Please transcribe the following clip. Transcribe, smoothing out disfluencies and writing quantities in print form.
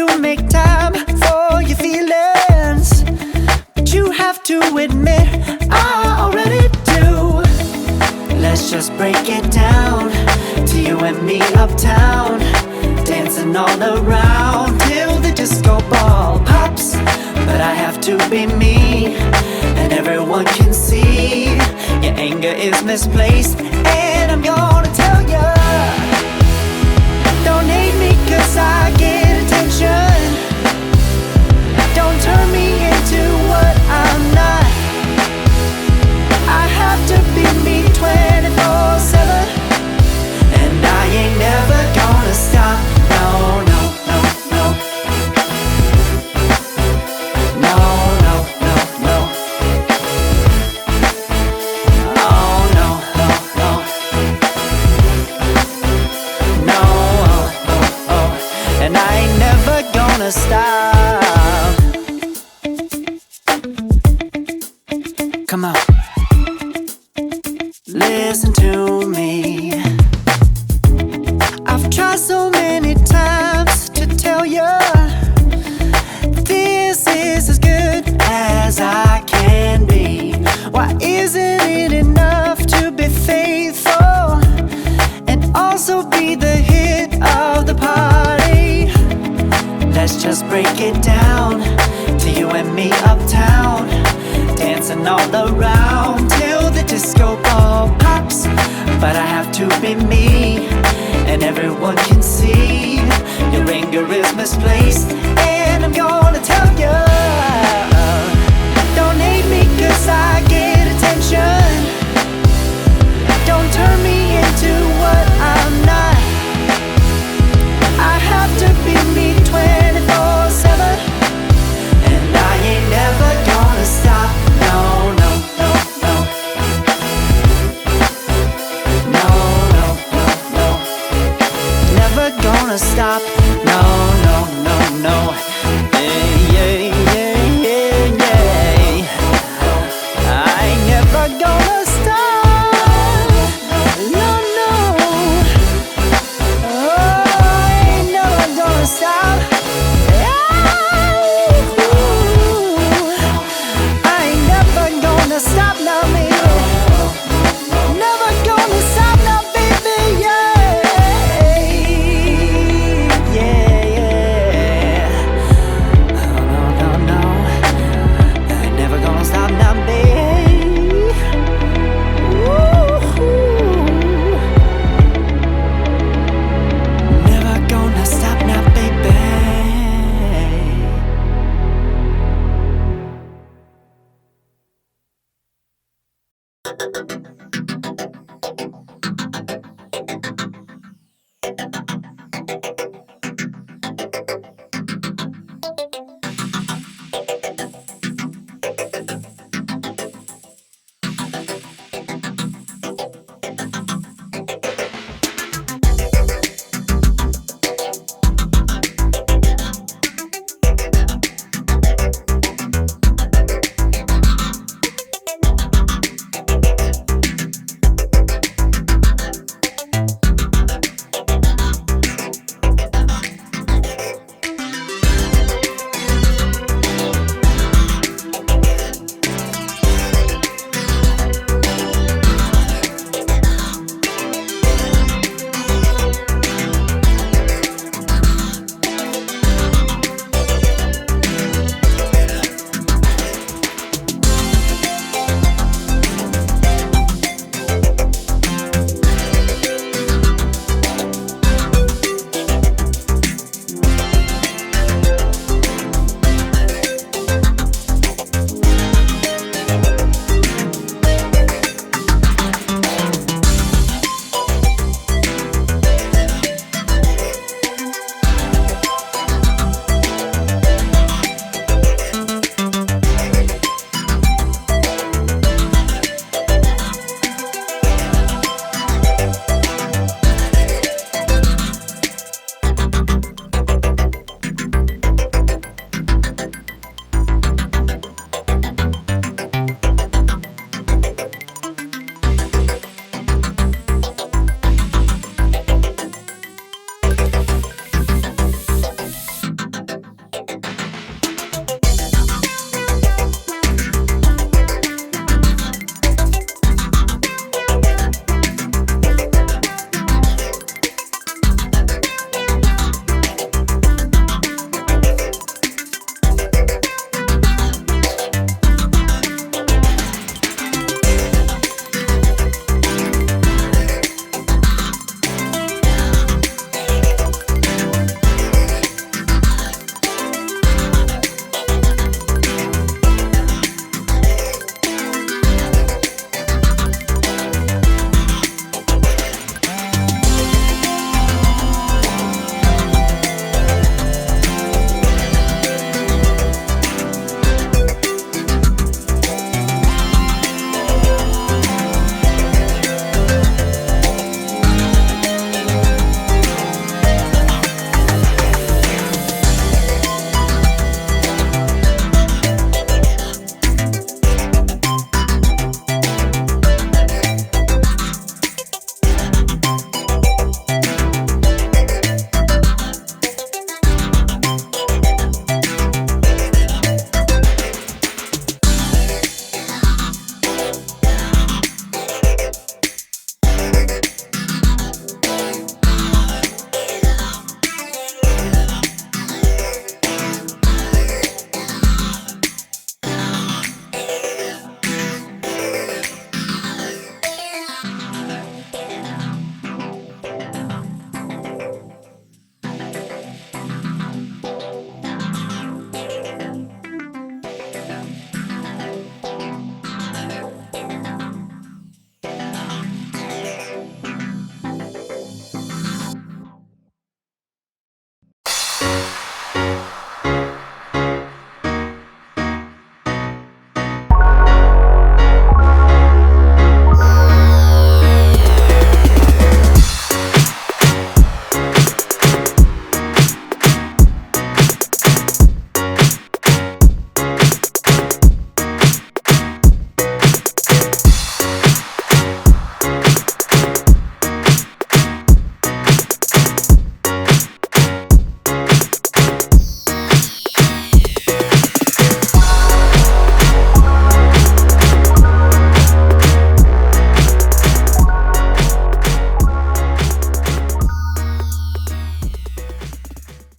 to make time for your feelings, but you have to admit I already do. Let's just break it down to you and me uptown, dancing all around till the disco ball pops. But I have to be me, and everyone can see your anger is misplaced. And I'm gonna tell ya, don't hate me 'cause I get attention. Don't turn me into what I'm not. I have to be me 24/7, and I ain't never gonna stop. No, no, no, no. No, no, no, no. Oh, no, no, no. No, oh, oh, oh. And I ain't never gonna stop. Come on, listen to me. I've tried so many times to tell you this is as good as I can be. Why isn't it enough to be faithful and also be the hit of the party? Let's just break it down to you and me uptown, dancing all around till the disco ball pops. But I have to be me, and everyone can see your anger is misplaced. And I'm gonna tell ya, don't hate me 'cause I get attention.